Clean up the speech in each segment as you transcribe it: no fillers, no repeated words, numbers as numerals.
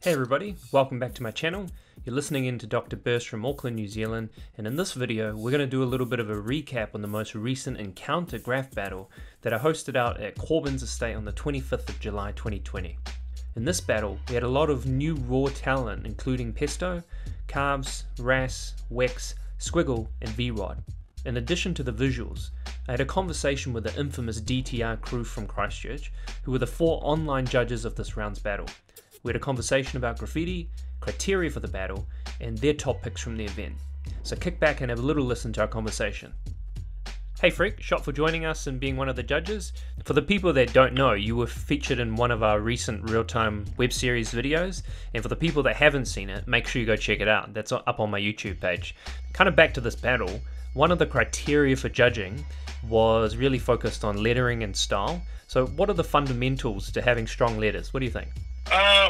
Hey everybody, welcome back to my channel. You're listening in to Dr. Berst from Auckland, New Zealand, and in this video we're going to do a little bit of a recap on the most recent Encounter Graph battle that I hosted out at Corbans Estate on the 25th of July 2020. In this battle we had a lot of new raw talent including Pesto, Karvs, Weks, Sqgl and Vrod. In addition to the visuals, I had a conversation with the infamous DTR crew from Christchurch, who were the 4 online judges of this round's battle. We had a conversation about graffiti, criteria for the battle, and their top picks from the event. So kick back and have a little listen to our conversation. Hey Freak, shot for joining us and being one of the judges. For the people that don't know, you were featured in one of our recent real-time web series videos, and for the people that haven't seen it, make sure you go check it out. That's up on my YouTube page. Kind of back to this battle, one of the criteria for judging was really focused on lettering and style. So what are the fundamentals to having strong letters? What do you think?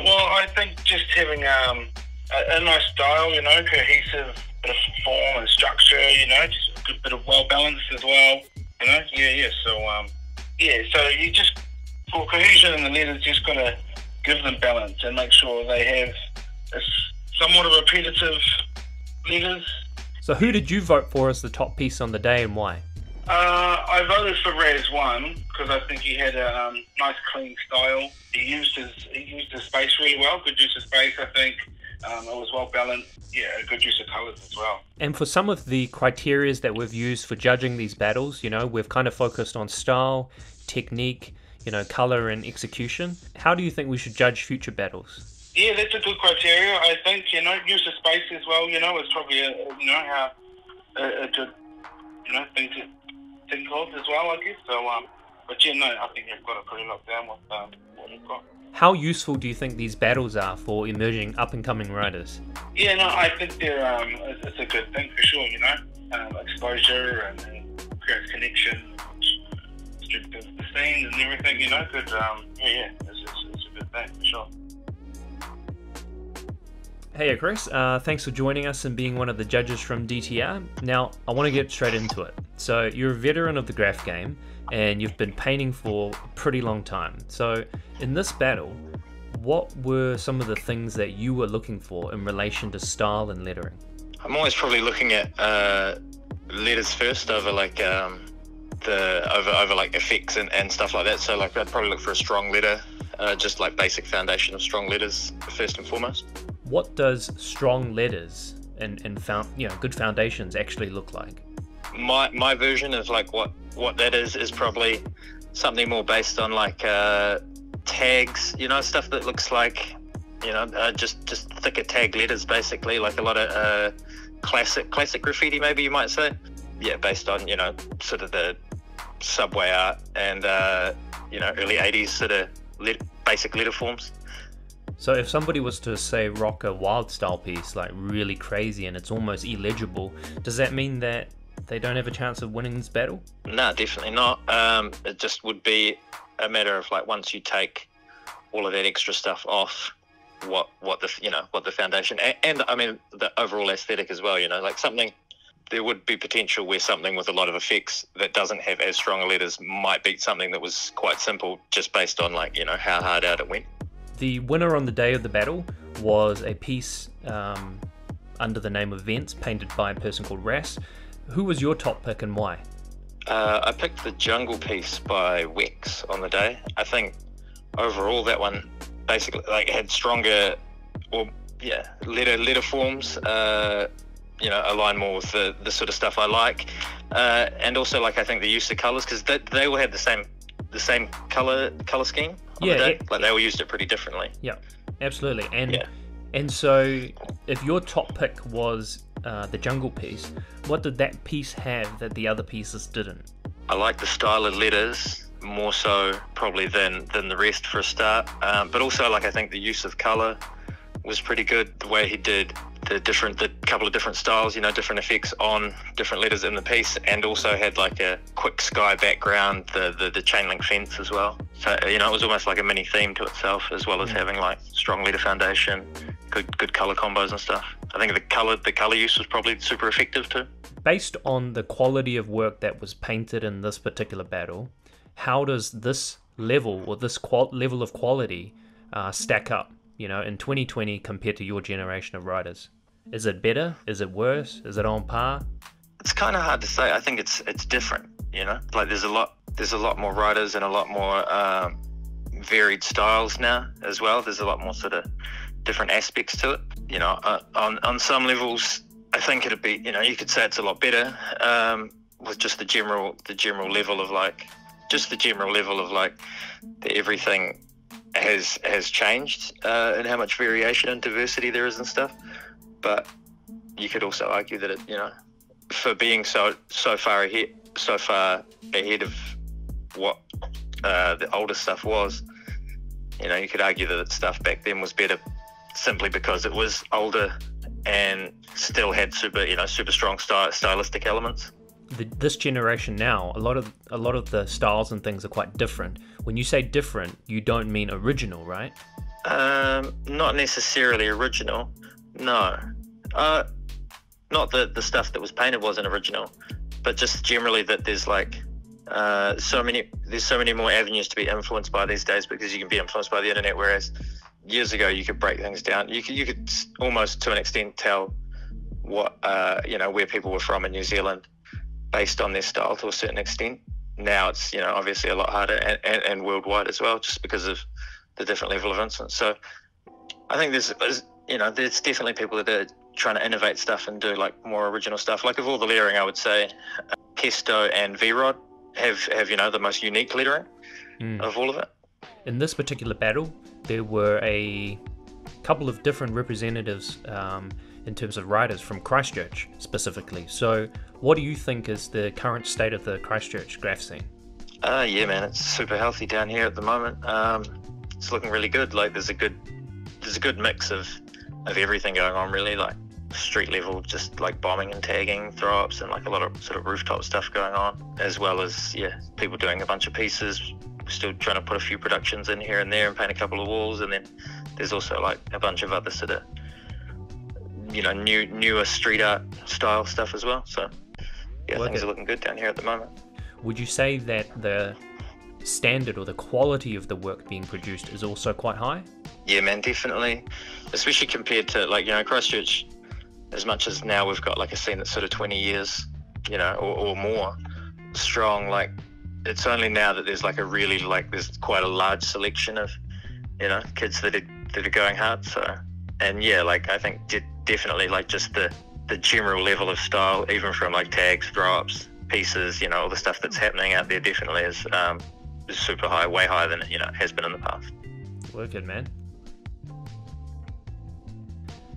Well, I think just having a nice style, you know, cohesive bit of form and structure, you know, just a good bit of well-balanced as well, you know, so you just, for cohesion in the letters, just got to give them balance and make sure they have somewhat of repetitive letters. So who did you vote for as the top piece on the day and why? I voted for Raz 1 because I think he had a nice clean style. He used his space really well, good use of space I think. It was well balanced, yeah, good use of colours as well. And for some of the criterias that we've used for judging these battles, you know, we've kind of focused on style, technique, you know, colour and execution. How do you think we should judge future battles? Yeah, that's a good criteria. I think, you know, use of space as well, you know, is probably a good, you know, thing to think of as well, I guess. So, but yeah, no, I think you've got it pretty locked down with what you've got. How useful do you think these battles are for emerging up-and-coming writers? Yeah, no, I think they're it's a good thing for sure, you know, exposure and creates connection, strengthens the scene and everything, you know, good, it's a good thing for sure. Hey Ikarus, thanks for joining us and being one of the judges from DTR. Now, I want to get straight into it. So, you're a veteran of the graph game, and you've been painting for a pretty long time. So, in this battle, what were some of the things that you were looking for in relation to style and lettering? I'm always probably looking at letters first over like over like effects and stuff like that. So, like, I'd probably look for a strong letter, just like basic foundation of strong letters first and foremost. What does strong letters and good foundations actually look like? My version of like what that is probably something more based on like tags, you know, stuff that looks like, you know, just thicker tag letters basically, like a lot of classic graffiti maybe you might say. Yeah, based on, you know, sort of the subway art and you know, early 80s sort of basic letter forms. So if somebody was to say rock a wild style piece, like really crazy and it's almost illegible, does that mean that they don't have a chance of winning this battle? No, definitely not. It just would be a matter of like once you take all of that extra stuff off, what the foundation and I mean the overall aesthetic as well. You know, like there would be potential where something with a lot of effects that doesn't have as strong a letters might beat something that was quite simple just based on like, you know, how hard out it went. The winner on the day of the battle was a piece under the name of Vents, painted by a person called Ras. Who was your top pick and why? I picked the Jungle piece by Weks on the day. I think overall that one basically like had stronger, letter forms. You know, align more with the sort of stuff I like, and also like I think the use of colors because they all had the same color scheme. Like they all used it pretty differently. Yeah, absolutely. And so if your top pick was the Jungle piece, what did that piece have that the other pieces didn't? I like the style of letters more so probably than the rest for a start, but also like I think the use of color was pretty good. The way he did the couple of different styles, you know, different effects on different letters in the piece, and also had like a quick sky background, the chain link fence as well. So, you know, it was almost like a mini theme to itself, as well as having like strong letter foundation, good color combos and stuff. I think the color use was probably super effective too. Based on the quality of work that was painted in this particular battle, how does this level or this level of quality stack up? you know, in 2020 compared to your generation of writers? Is it better? Is it worse? Is it on par? It's kind of hard to say. I think it's different, you know, like there's a lot more writers and a lot more varied styles now as well. There's a lot more sort of different aspects to it, you know. On some levels I think it'd be, you know, you could say it's a lot better with just the general level of like that everything has changed and how much variation and diversity there is and stuff. But you could also argue that it, you know, for being so far ahead of what the older stuff was, you know, you could argue that stuff back then was better simply because it was older and still had super strong stylistic elements. This generation now, a lot of the styles and things are quite different. When you say different, you don't mean original, right? Not necessarily original, no. Not that the stuff that was painted wasn't original, but just generally that there's like so many more avenues to be influenced by these days, because you can be influenced by the internet, whereas years ago you could break things down. You could almost to an extent tell what you know, where people were from in New Zealand based on their style to a certain extent. Now it's, you know, obviously a lot harder and worldwide as well, just because of the different level of influence. So I think there's definitely people that are trying to innovate stuff and do like more original stuff. Like of all the lettering, I would say Pesto and Vrod have you know, the most unique lettering of all of it. In this particular battle, there were a couple of different representatives in terms of writers from Christchurch specifically. So what do you think is the current state of the Christchurch graph scene? Yeah, man, it's super healthy down here at the moment. It's looking really good. Like there's a good mix of everything going on, really, like street level, just like bombing and tagging, throw-ups, and like a lot of sort of rooftop stuff going on, as well as, yeah, people doing a bunch of pieces, still trying to put a few productions in here and there and paint a couple of walls. And then there's also like a bunch of other sort of, you know, newer street art style stuff as well. So yeah, things are looking good down here at the moment. Would you say that the standard or the quality of the work being produced is also quite high? Yeah, man, definitely. Especially compared to, like, you know, Christchurch, as much as now we've got like a scene that's sort of 20 years, you know, or more strong, like it's only now that there's like a really, like, there's quite a large selection of, you know, kids that are going hard. So, and yeah, like I think definitely like just the general level of style, even from like tags, throw-ups, pieces, you know, all the stuff that's happening out there definitely is super high, way higher than it, you know, has been in the past. Wicked, man.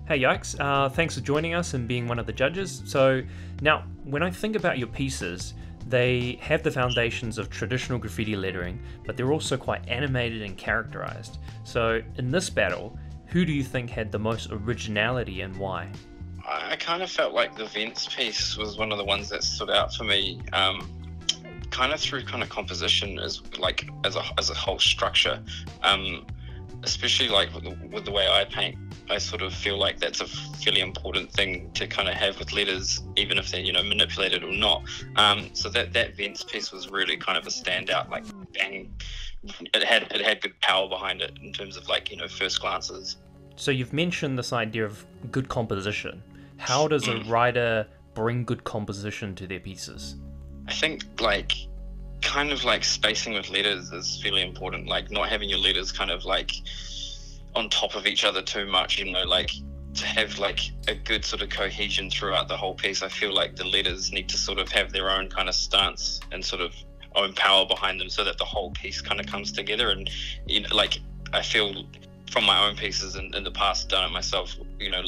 Hey Yikes, thanks for joining us and being one of the judges. So now, when I think about your pieces, they have the foundations of traditional graffiti lettering, but they're also quite animated and characterized. So in this battle, who do you think had the most originality and why? I kind of felt like the Vents piece was one of the ones that stood out for me, kind of through kind of composition as a whole structure, especially like with the way I paint. I sort of feel like that's a fairly important thing to kind of have with letters, even if they're, you know, manipulated or not. So that Vents piece was really kind of a standout, like bang. It had good power behind it in terms of, like, you know, first glances. So you've mentioned this idea of good composition. How does a writer bring good composition to their pieces? I think like kind of like spacing with letters is fairly important, like not having your letters kind of like on top of each other too much, you know, like to have like a good sort of cohesion throughout the whole piece. I feel like the letters need to sort of have their own kind of stance and sort of own power behind them, so that the whole piece kind of comes together. And, you know, like I feel from my own pieces in the past, done it myself, you know,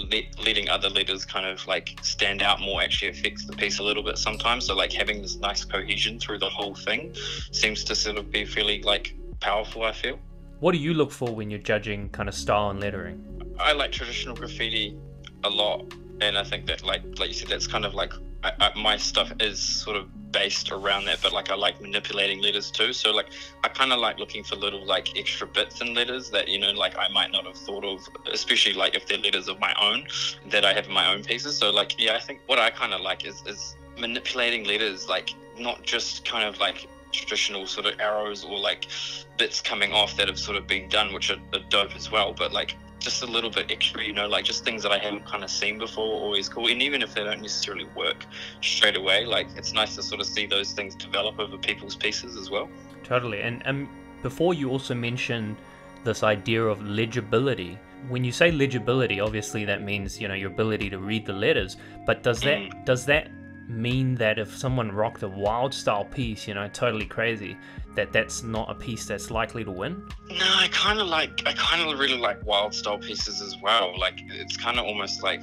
letting other letters kind of like stand out more actually affects the piece a little bit sometimes. So like having this nice cohesion through the whole thing seems to sort of be fairly like powerful, I feel. What do you look for when you're judging kind of style and lettering? I like traditional graffiti a lot, and I think that like you said, that's kind of like my stuff is sort of based around that, but like I like manipulating letters too. So like I kind of like looking for little like extra bits in letters that, you know, like I might not have thought of, especially like if they're letters of my own that I have in my own pieces. So like, yeah, I think what I kind of like is manipulating letters, like not just kind of like traditional sort of arrows or like bits coming off that have sort of been done, which are dope as well, but like just a little bit extra, you know, like just things that I haven't kind of seen before, always cool. And even if they don't necessarily work straight away, like it's nice to sort of see those things develop over people's pieces as well. Totally. And before, you also mentioned this idea of legibility. When you say legibility, obviously that means, you know, your ability to read the letters, but does that mean that if someone rocked a wild style piece, you know, totally crazy, that's not a piece that's likely to win? No, I kind of really like wild style pieces as well. Like it's kind of almost like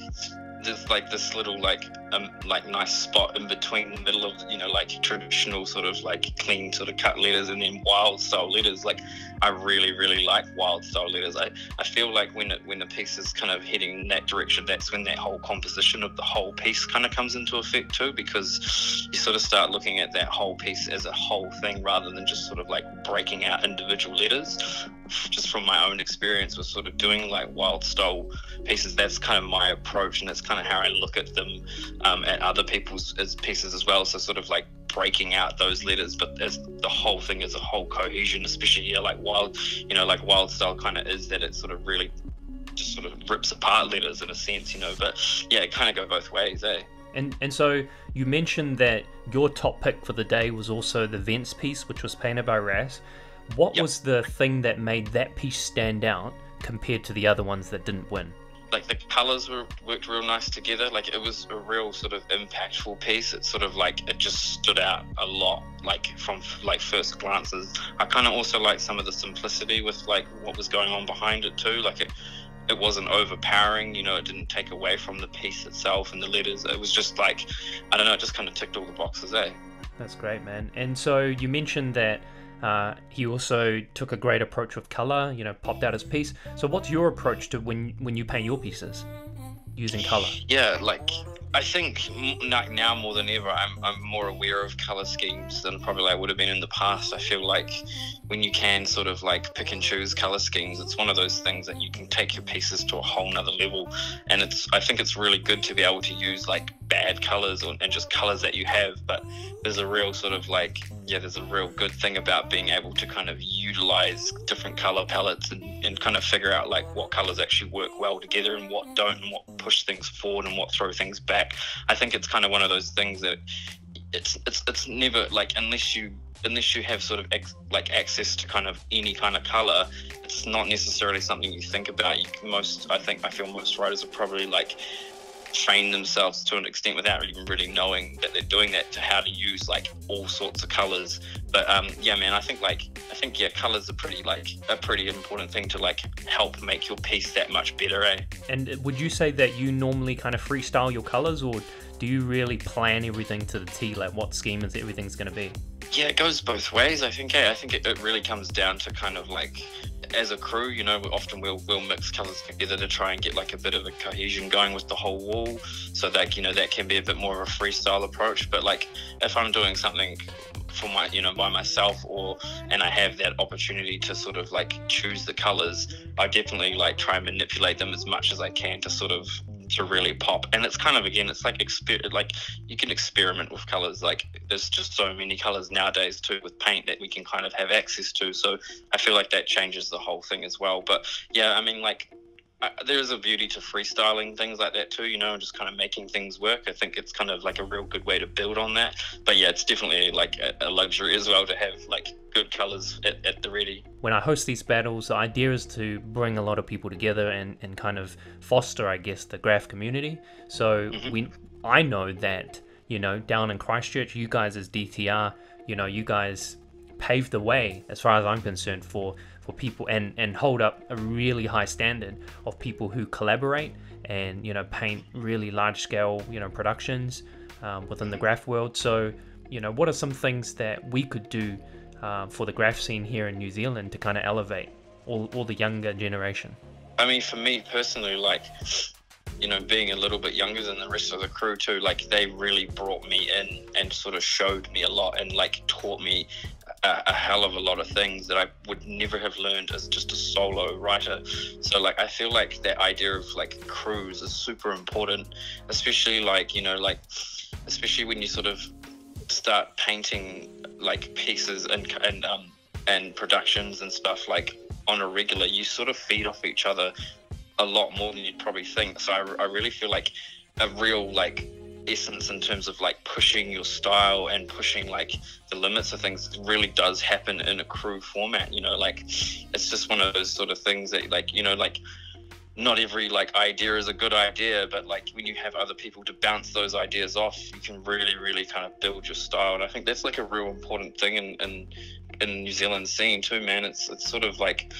there's like this little like nice spot in between the middle of, you know, like traditional sort of like clean sort of cut letters and then wild style letters. Like I really like wild style letters. I feel like when the piece is kind of heading in that direction, that's when that whole composition of the whole piece kind of comes into effect too, because you sort of start looking at that whole piece as a whole thing rather than just sort of like breaking out individual letters. Just from my own experience with sort of doing like wild style pieces, that's kind of my approach, and that's kind of how I look at them at other people's as pieces as well. So sort of like breaking out those letters, but as the whole thing as a whole cohesion, especially here like wild style kind of is that it sort of really just sort of rips apart letters in a sense, you know. But yeah, it kind of go both ways, eh? And so you mentioned that your top pick for the day was also the Vents piece, which was painted by Ras. What was the thing that made that piece stand out compared to the other ones that didn't win? Like the colours worked real nice together. Like it was a real sort of impactful piece. It's sort of like it just stood out a lot, like from like first glances. I kind of also like some of the simplicity with like what was going on behind it too. Like it wasn't overpowering, you know, it didn't take away from the piece itself and the letters. It was just like, I don't know, it just kind of ticked all the boxes, eh? That's great, man. And so you mentioned that he also took a great approach with color, you know, popped out his piece. So what's your approach to when you paint your pieces using color? Yeah, like I think like now more than ever, I'm more aware of color schemes than probably I would have been in the past. I feel like when you can sort of like pick and choose color schemes, it's one of those things that you can take your pieces to a whole nother level. And I think it's really good to be able to use like bad colors and just colors that you have. But there's a real sort of like, there's a real good thing about being able to kind of utilize different color palettes and kind of figure out like what colors actually work well together and what don't, and what push things forward and what throw things back. I think it's kind of one of those things that it's never like, unless you have sort of like access to kind of any kind of color, it's not necessarily something you think about. I feel most writers are probably like train themselves to an extent without even really knowing that they're doing that, to how to use like all sorts of colors. But yeah, man, I think colors are a pretty important thing to like help make your piece that much better, eh? And would you say that you normally kind of freestyle your colors, or do you really plan everything to the T, like what scheme is everything's going to be? Yeah, it goes both ways, I think. I think it really comes down to kind of like, as a crew, you know, often we'll mix colors together to try and get like a bit of a cohesion going with the whole wall, so that, you know, that can be a bit more of a freestyle approach. But like if I'm doing something for by myself, and I have that opportunity to sort of like choose the colors, I definitely like try and manipulate them as much as I can to really pop. And it's kind of, again, it's like you can experiment with colors. Like there's just so many colors nowadays too with paint that we can kind of have access to, so I feel like that changes the whole thing as well. But yeah, I mean, like there's a beauty to freestyling things like that too, you know, and just kind of making things work. I think it's kind of like a real good way to build on that. But yeah, it's definitely like a luxury as well to have like good colors at the ready. When I host these battles, the idea is to bring a lot of people together and kind of foster, I guess, the graph community. So I know that, you know, down in Christchurch, you guys as DTR, you know, you guys paved the way, as far as I'm concerned, for people and hold up a really high standard of people who collaborate and, you know, paint really large scale, you know, productions within the graph world. So, you know, what are some things that we could do for the graph scene here in New Zealand to kind of elevate all the younger generation? I mean, for me personally, like, you know, being a little bit younger than the rest of the crew too, like they really brought me in and sort of showed me a lot and like taught me a hell of a lot of things that I would never have learned as just a solo writer. So like I feel like that idea of like crews is super important, especially like, you know, like especially when you sort of start painting like pieces and productions and stuff like on a regular, you sort of feed off each other a lot more than you'd probably think. So I really feel like a real like essence in terms of like pushing your style and pushing like the limits of things really does happen in a crew format, you know. Like it's just one of those sort of things that, like, you know, like not every like idea is a good idea, but like when you have other people to bounce those ideas off, you can really kind of build your style. And I think that's like a real important thing in New Zealand scene too, man. It's sort of like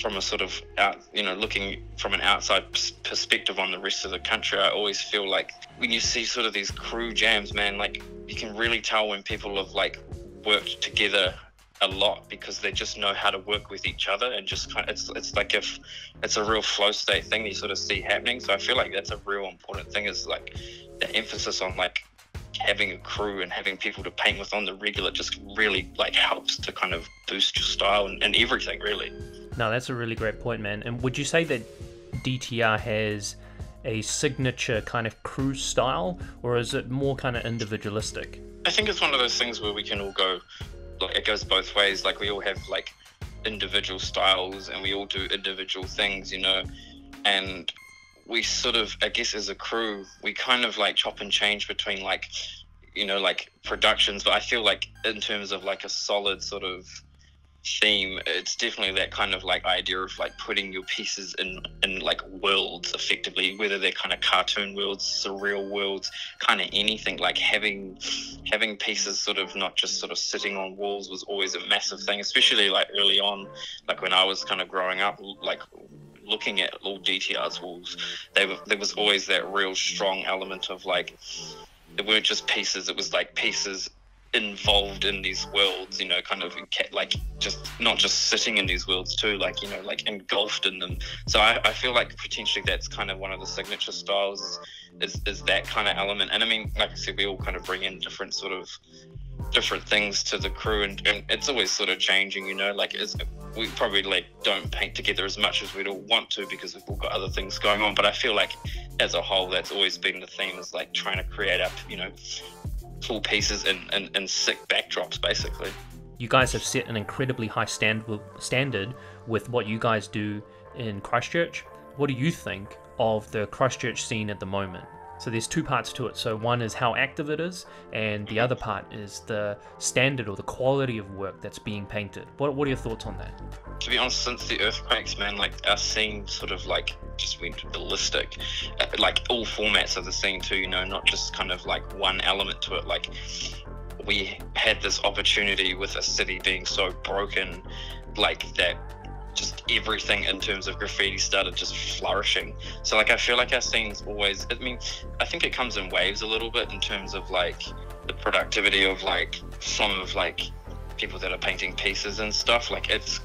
from a sort of out, you know, looking from an outside perspective on the rest of the country, I always feel like when you see sort of these crew jams, man, like you can really tell when people have like worked together a lot, because they just know how to work with each other, and just kind of, it's like if it's a real flow state thing you sort of see happening. So I feel like that's a real important thing, is like the emphasis on like having a crew and having people to paint with on the regular just really like helps to kind of boost your style and everything, really. No, that's a really great point, man. And would you say that DTR has a signature kind of crew style, or is it more kind of individualistic? I think it's one of those things where we can all go, like it goes both ways. Like we all have like individual styles and we all do individual things, you know, and we sort of, I guess as a crew, we kind of like chop and change between like, you know, like productions. But I feel like in terms of like a solid sort of theme, it's definitely that kind of like idea of like putting your pieces in like worlds effectively, whether they're kind of cartoon worlds, surreal worlds, kind of anything. Like having pieces sort of not just sort of sitting on walls was always a massive thing, especially like early on, like when I was kind of growing up, like looking at all DTR's walls, there was always that real strong element of like, it weren't just pieces, it was like pieces involved in these worlds, you know, kind of like just not just sitting in these worlds too, like, you know, like engulfed in them. So I feel like potentially that's kind of one of the signature styles is that kind of element. And I mean, like I said, we all kind of bring in different things to the crew, and it's always sort of changing, you know. Like we probably like don't paint together as much as we'd all want to, because we've all got other things going on, but I feel like as a whole that's always been the theme, is like trying to create up, you know, full pieces and sick backdrops basically. You guys have set an incredibly high standard with what you guys do in Christchurch. What do you think of the Christchurch scene at the moment? So there's two parts to it. So one is how active it is, and the other part is the standard or the quality of work that's being painted. What are your thoughts on that? To be honest, since the earthquakes, man, like our scene sort of like just went ballistic. Like all formats of the scene too, you know, not just kind of like one element to it. Like we had this opportunity with a city being so broken, like that just everything in terms of graffiti started just flourishing. So like I feel like our scene's always, I mean, I think it comes in waves a little bit in terms of like the productivity of like some of like people that are painting pieces and stuff. Like it's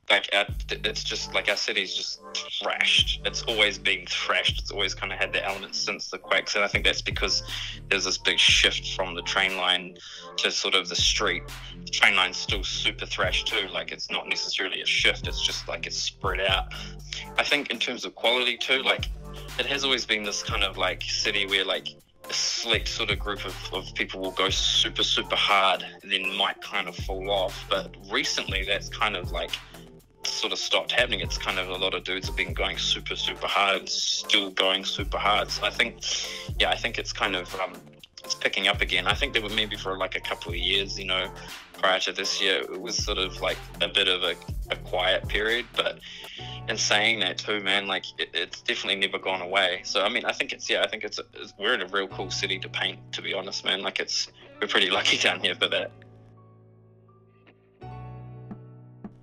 like it's just like our city's just thrashed. It's always been thrashed. It's always kind of had that element since the quakes, and I think that's because there's this big shift from the train line to sort of the street. The train line's still super thrashed too. Like it's not necessarily a shift, it's just like it's spread out. I think in terms of quality too, like it has always been this kind of like city where like a select sort of group of people will go super hard and then might kind of fall off. But recently that's kind of like sort of stopped happening. It's kind of a lot of dudes have been going super hard and still going super hard. So I think it's kind of it's picking up again. I think there were maybe for like a couple of years, you know, prior to this year, it was sort of like a bit of a quiet period. But in saying that too, man, like it's definitely never gone away. So I mean, I think we're in a real cool city to paint, to be honest, man. Like we're pretty lucky down here for that.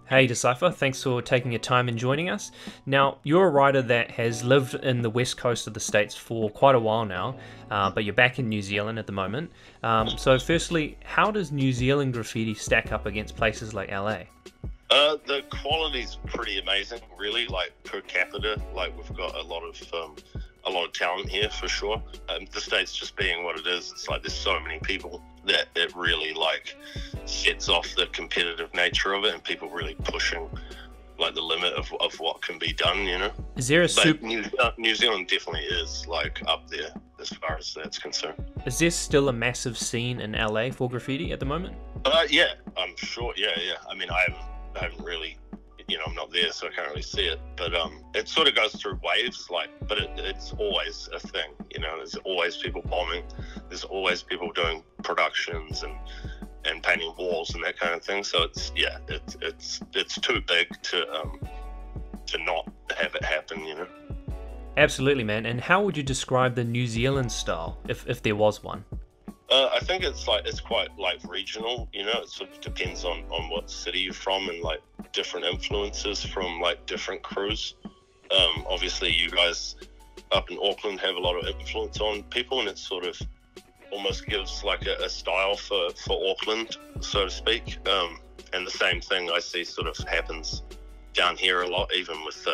Hey Dcypher, thanks for taking your time and joining us. Now, you're a writer that has lived in the west coast of the States for quite a while now, but you're back in New Zealand at the moment. So firstly, how does New Zealand graffiti stack up against places like LA? The quality's pretty amazing, really. Like per capita, like we've got a lot of talent here for sure. The States just being what it is, it's like there's so many people that it really like sets off the competitive nature of it, and people really pushing like the limit of what can be done, you know. Is there New Zealand definitely is like up there as far as that's concerned. Is there still a massive scene in LA for graffiti at the moment? Yeah, I'm sure. Yeah. I mean, I haven't really I'm not there, so I can't really see it. But it sort of goes through waves, but it's always a thing. There's always people bombing. There's always people doing productions and painting walls and that kind of thing. So it's too big to not have it happen. Absolutely, man. And how would you describe the New Zealand style, if there was one? I think it's quite regional. It sort of depends on what city you're from and different influences from different crews. Obviously, you guys up in Auckland have a lot of influence on people, and it sort of almost gives a style for Auckland, so to speak. And the same thing I see sort of happens down here a lot, even with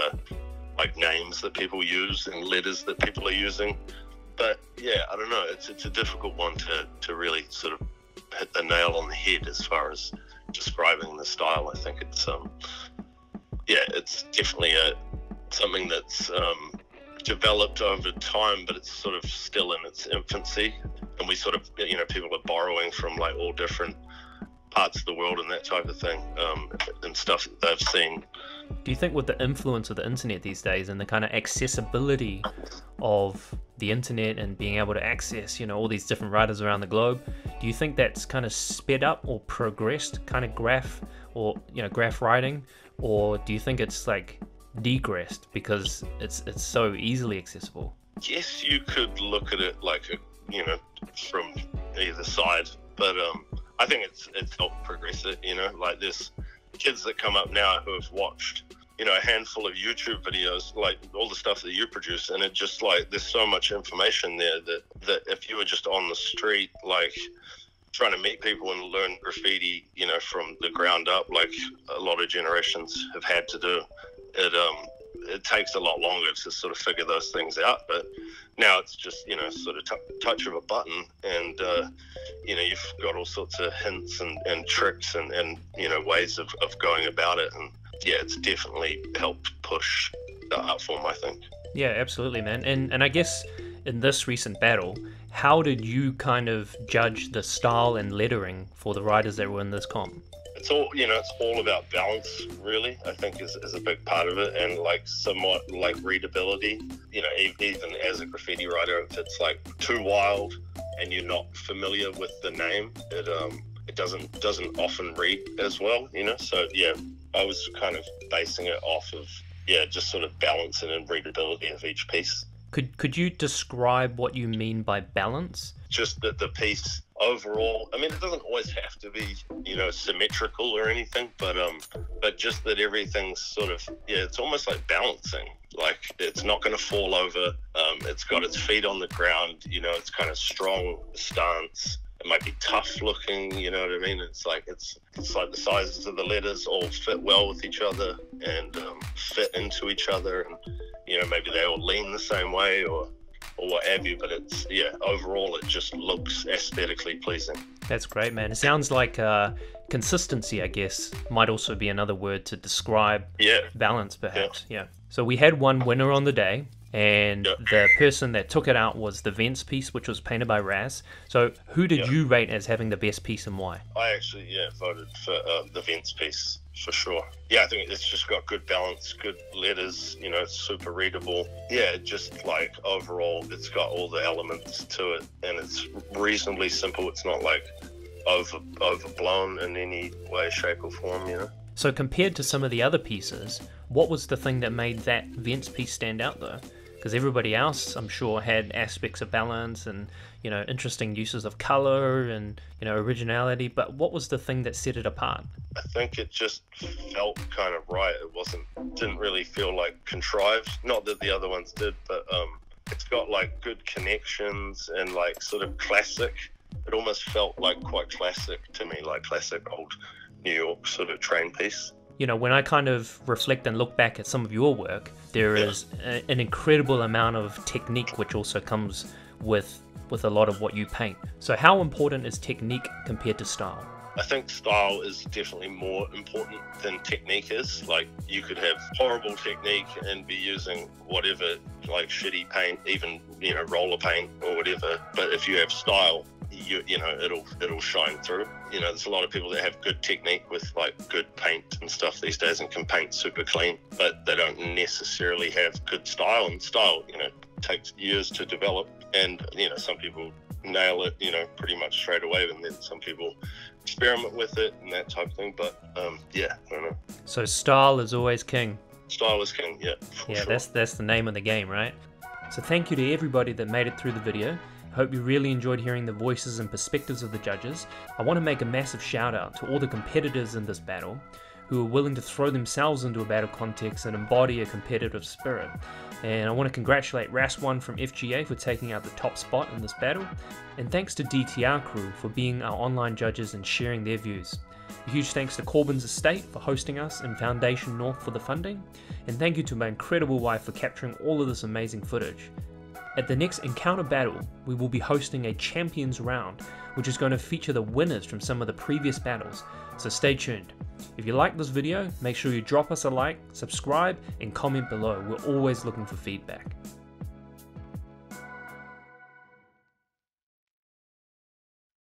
names that people use and letters that people are using. But yeah, I don't know. It's a difficult one to really sort of hit the nail on the head as far as describing the style. I think it's it's definitely something that's developed over time, but it's sort of still in its infancy. And we sort of people are borrowing from all different parts of the world and that type of thing, and stuff that they've seen. Do you think with the influence of the internet these days and the kind of accessibility of the internet and being able to access, all these different writers around the globe, do you think that's kind of sped up or progressed kind of graph writing, or do you think it's degressed because it's so easily accessible? Yes, you could look at it from either side, but I think it's helped progress it. There's kids that come up now who have watched a handful of YouTube videos, all the stuff that you produce, and it just there's so much information there that if you were just on the street trying to meet people and learn graffiti from the ground up, a lot of generations have had to do, it takes a lot longer to sort of figure those things out. But now it's just sort of touch of a button, and you've got all sorts of hints and tricks and ways of going about it. And yeah, it's definitely helped push the art form, I think. Yeah, absolutely, man. And I guess in this recent battle, how did you kind of judge the style and lettering for the writers that were in this comp? It's all it's all about balance, really. I think is a big part of it, and somewhat readability. Even as a graffiti writer, if it's too wild and you're not familiar with the name, it doesn't often read as well. So yeah, I was kind of basing it off of just sort of balance and readability of each piece. Could you describe what you mean by balance? Just that the piece overall, I mean, it doesn't always have to be, symmetrical or anything, but just that everything's sort of, it's almost like balancing. It's not going to fall over. It's got its feet on the ground. It's kind of strong stance. It might be tough looking, you know what I mean? It's like the sizes of the letters all fit well with each other and fit into each other, and maybe they all lean the same way or what have you, but it's overall it just looks aesthetically pleasing. That's great, man. It sounds like consistency, I guess, might also be another word to describe balance, perhaps. Yeah. So we had one winner on the day, and the person that took it out was the Vents piece, which was painted by Raz. So who did you rate as having the best piece and why? I actually voted for the Vents piece for sure. Yeah, I think it's just got good balance, good letters, it's super readable. Yeah, just overall it's got all the elements to it, and it's reasonably simple. It's not overblown in any way, shape or form, So compared to some of the other pieces, what was the thing that made that Vents piece stand out though? Because everybody else, I'm sure, had aspects of balance and, interesting uses of color and, originality. But what was the thing that set it apart? I think it just felt kind of right. It didn't really feel contrived. Not that the other ones did, but it's got good connections and sort of classic. It almost felt quite classic to me, classic old New York sort of train piece. When I kind of reflect and look back at some of your work, there is an incredible amount of technique which also comes with a lot of what you paint. So how important is technique compared to style? I think style is definitely more important than technique is. You could have horrible technique and be using whatever, shitty paint, even, roller paint or whatever. But if you have style, you know, it'll shine through. You know, there's a lot of people that have good technique with like good paint and stuff these days and can paint super clean, but they don't necessarily have good style. And style, you know, takes years to develop. And you know, some people nail it, you know, pretty much straight away, and then some people experiment with it and that type of thing. But yeah, I don't know. So style is always king. Style is king, yeah. Yeah, sure. that's the name of the game, right? So thank you to everybody that made it through the video. I hope you really enjoyed hearing the voices and perspectives of the judges. I want to make a massive shout out to all the competitors in this battle who are willing to throw themselves into a battle context and embody a competitive spirit. And I want to congratulate Ras1 from FGA for taking out the top spot in this battle, and thanks to DTR Crew for being our online judges and sharing their views. A huge thanks to Corbans Estate for hosting us and Foundation North for the funding, and thank you to my incredible wife for capturing all of this amazing footage. At the next Encounter Battle, we will be hosting a Champions Round, which is going to feature the winners from some of the previous battles, so stay tuned. If you like this video, make sure you drop us a like, subscribe, and comment below. We're always looking for feedback.